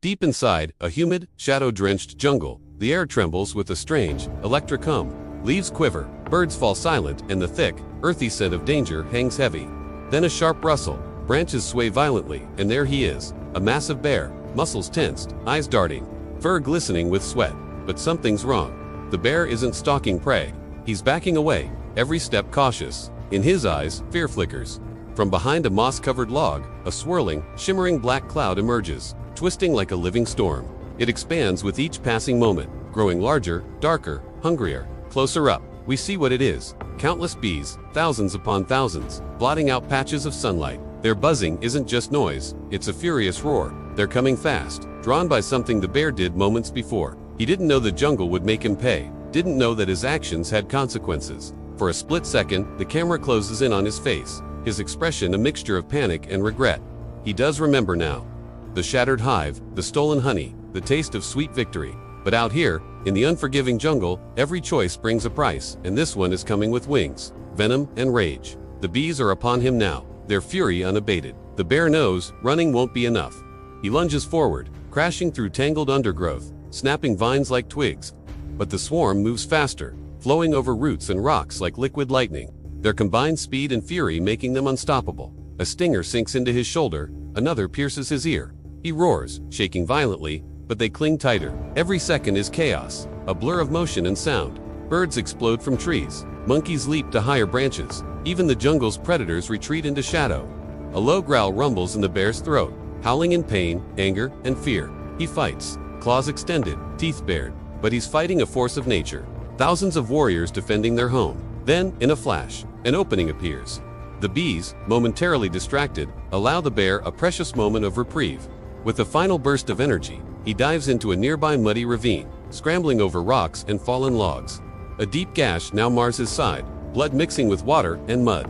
Deep inside a humid, shadow-drenched jungle, the air trembles with a strange, electric hum. Leaves quiver, birds fall silent, and the thick, earthy scent of danger hangs heavy. Then a sharp rustle, branches sway violently, and there he is, a massive bear, muscles tensed, eyes darting, fur glistening with sweat. But something's wrong. The bear isn't stalking prey. He's backing away, every step cautious. In his eyes, fear flickers. From behind a moss-covered log, a swirling, shimmering black cloud emerges, twisting like a living storm. It expands with each passing moment, growing larger, darker, hungrier. Closer up, we see what it is. Countless bees, thousands upon thousands, blotting out patches of sunlight. Their buzzing isn't just noise, it's a furious roar. They're coming fast, drawn by something the bear did moments before. He didn't know the jungle would make him pay, didn't know that his actions had consequences. For a split second, the camera closes in on his face, his expression a mixture of panic and regret. He does remember now. The shattered hive, the stolen honey, the taste of sweet victory. But out here, in the unforgiving jungle, every choice brings a price, and this one is coming with wings, venom, and rage. The bees are upon him now, their fury unabated. The bear knows running won't be enough. He lunges forward, crashing through tangled undergrowth, snapping vines like twigs. But the swarm moves faster, flowing over roots and rocks like liquid lightning, their combined speed and fury making them unstoppable. A stinger sinks into his shoulder, another pierces his ear. He roars, shaking violently, but they cling tighter. Every second is chaos, a blur of motion and sound. Birds explode from trees, monkeys leap to higher branches, even the jungle's predators retreat into shadow. A low growl rumbles in the bear's throat, howling in pain, anger, and fear. He fights, claws extended, teeth bared, but he's fighting a force of nature. Thousands of warriors defending their home. Then, in a flash, an opening appears. The bees, momentarily distracted, allow the bear a precious moment of reprieve. With a final burst of energy, he dives into a nearby muddy ravine, scrambling over rocks and fallen logs. A deep gash now mars his side, blood mixing with water and mud.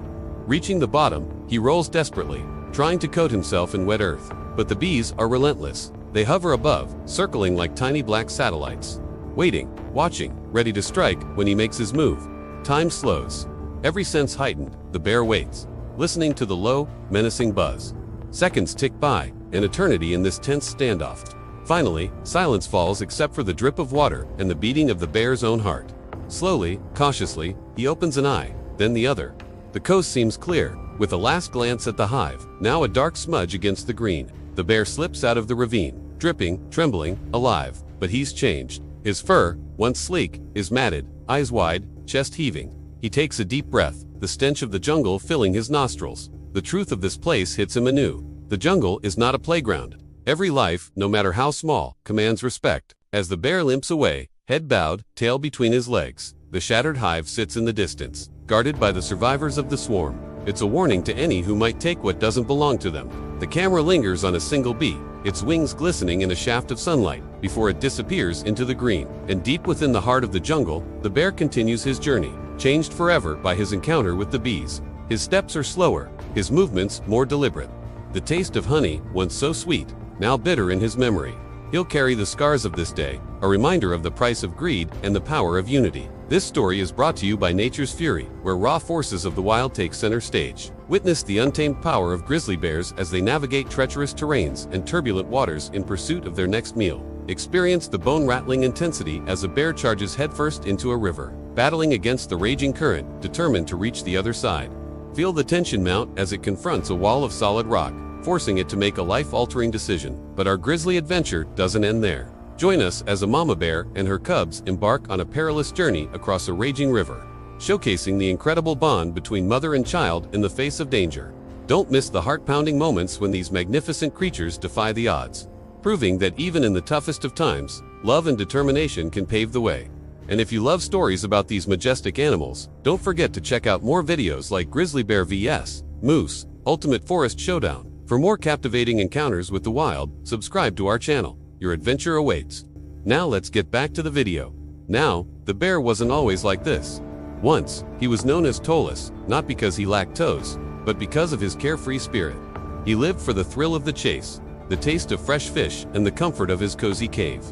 Reaching the bottom, he rolls desperately, trying to coat himself in wet earth. But the bees are relentless. They hover above, circling like tiny black satellites. Waiting, watching, ready to strike when he makes his move. Time slows. Every sense heightened, the bear waits, listening to the low, menacing buzz. Seconds tick by, an eternity in this tense standoff. Finally, silence falls except for the drip of water and the beating of the bear's own heart. Slowly, cautiously, he opens an eye, then the other. The coast seems clear, with a last glance at the hive, now a dark smudge against the green. The bear slips out of the ravine, dripping, trembling, alive. But he's changed. His fur, once sleek, is matted, eyes wide, chest heaving. He takes a deep breath, the stench of the jungle filling his nostrils. The truth of this place hits him anew. The jungle is not a playground. Every life, no matter how small, commands respect. As the bear limps away, head bowed, tail between his legs, the shattered hive sits in the distance, guarded by the survivors of the swarm. It's a warning to any who might take what doesn't belong to them. The camera lingers on a single bee, its wings glistening in a shaft of sunlight, before it disappears into the green. And deep within the heart of the jungle, the bear continues his journey, changed forever by his encounter with the bees. His steps are slower, his movements more deliberate. The taste of honey, once so sweet, now bitter in his memory. He'll carry the scars of this day, a reminder of the price of greed and the power of unity. This story is brought to you by Nature's Fury, where raw forces of the wild take center stage. Witness the untamed power of grizzly bears as they navigate treacherous terrains and turbulent waters in pursuit of their next meal. Experience the bone-rattling intensity as a bear charges headfirst into a river, battling against the raging current, determined to reach the other side. Feel the tension mount as it confronts a wall of solid rock, forcing it to make a life-altering decision. But our grisly adventure doesn't end there. Join us as a mama bear and her cubs embark on a perilous journey across a raging river, showcasing the incredible bond between mother and child in the face of danger. Don't miss the heart-pounding moments when these magnificent creatures defy the odds, proving that even in the toughest of times, love and determination can pave the way. And if you love stories about these majestic animals, don't forget to check out more videos like Grizzly Bear vs. Moose, Ultimate Forest Showdown. For more captivating encounters with the wild, subscribe to our channel. Your adventure awaits. Now let's get back to the video. Now, the bear wasn't always like this. Once, he was known as Tolus, not because he lacked toes, but because of his carefree spirit. He lived for the thrill of the chase, the taste of fresh fish, and the comfort of his cozy cave.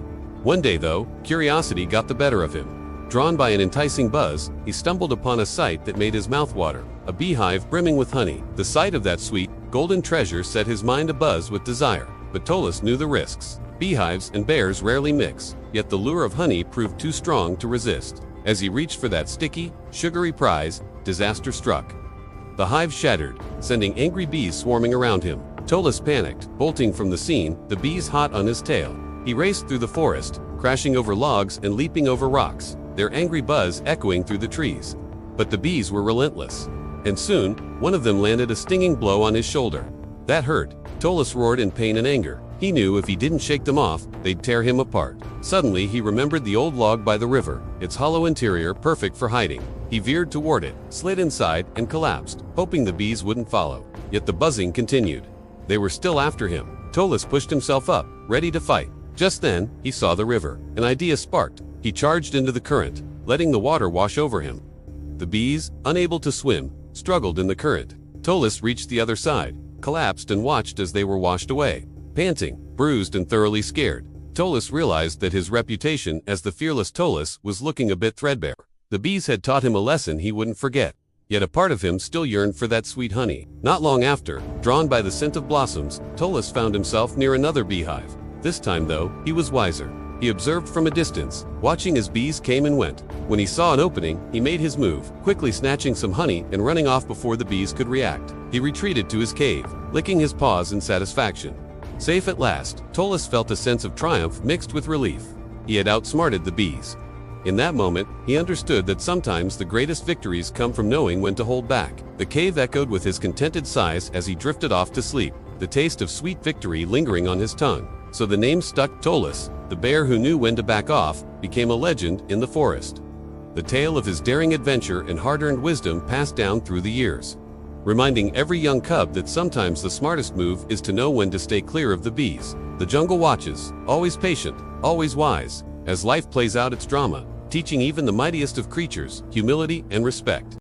One day though, curiosity got the better of him. Drawn by an enticing buzz, he stumbled upon a sight that made his mouth water, a beehive brimming with honey. The sight of that sweet, golden treasure set his mind abuzz with desire, but Tolus knew the risks. Beehives and bears rarely mix, yet the lure of honey proved too strong to resist. As he reached for that sticky, sugary prize, disaster struck. The hive shattered, sending angry bees swarming around him. Tolus panicked, bolting from the scene, the bees hot on his tail. He raced through the forest, crashing over logs and leaping over rocks, their angry buzz echoing through the trees. But the bees were relentless. And soon, one of them landed a stinging blow on his shoulder. That hurt. Tolus roared in pain and anger. He knew if he didn't shake them off, they'd tear him apart. Suddenly, he remembered the old log by the river, its hollow interior perfect for hiding. He veered toward it, slid inside, and collapsed, hoping the bees wouldn't follow. Yet the buzzing continued. They were still after him. Tolus pushed himself up, ready to fight. Just then, he saw the river. An idea sparked. He charged into the current, letting the water wash over him. The bees, unable to swim, struggled in the current. Tolus reached the other side, collapsed and watched as they were washed away. Panting, bruised and thoroughly scared, Tolus realized that his reputation as the fearless Tolus was looking a bit threadbare. The bees had taught him a lesson he wouldn't forget. Yet a part of him still yearned for that sweet honey. Not long after, drawn by the scent of blossoms, Tolus found himself near another beehive. This time, though, he was wiser. He observed from a distance, watching as bees came and went. When he saw an opening, he made his move, quickly snatching some honey and running off before the bees could react. He retreated to his cave, licking his paws in satisfaction. Safe at last, Tolus felt a sense of triumph mixed with relief. He had outsmarted the bees. In that moment, he understood that sometimes the greatest victories come from knowing when to hold back. The cave echoed with his contented sighs as he drifted off to sleep, the taste of sweet victory lingering on his tongue. So the name stuck. Tolus, the bear who knew when to back off, became a legend in the forest. The tale of his daring adventure and hard-earned wisdom passed down through the years, reminding every young cub that sometimes the smartest move is to know when to stay clear of the bees. The jungle watches, always patient, always wise, as life plays out its drama, teaching even the mightiest of creatures humility and respect.